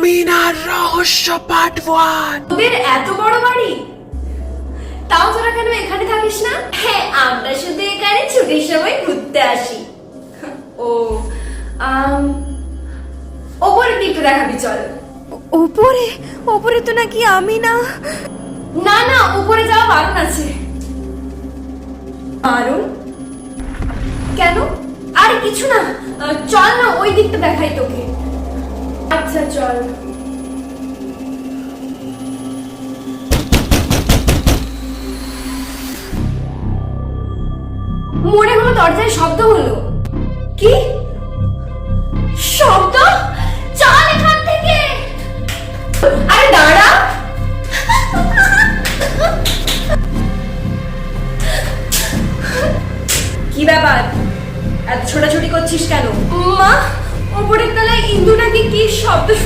আমিনার রহস্য পার্ট 1। তোদের এত বড় বাড়ি, তাও তোরা কেন এখানে থাকিস না? হ্যাঁ, আমরা শুধু এখানে ছুটির সময় ঘুরতে আসি। ও ওপরের দিকটা দেখাবি চল। ওপরে ওপরে তো নাকি আমি না। না না, উপরে যাওয়া বারণ আছে। বারণ কেন? আরে কিছু না, চল না ওই দিকটা দেখাই তোকে। আচ্ছা চল। মনে হলো দরজায় শব্দ হলো। কি শব্দ? চল এখান থেকে। আরে দাঁড়া। কি ব্যাপার, এত ছোটাছুটি করছিস কেন? মা, ওপরের তলায় ইন্দু নাকি কি শব্দ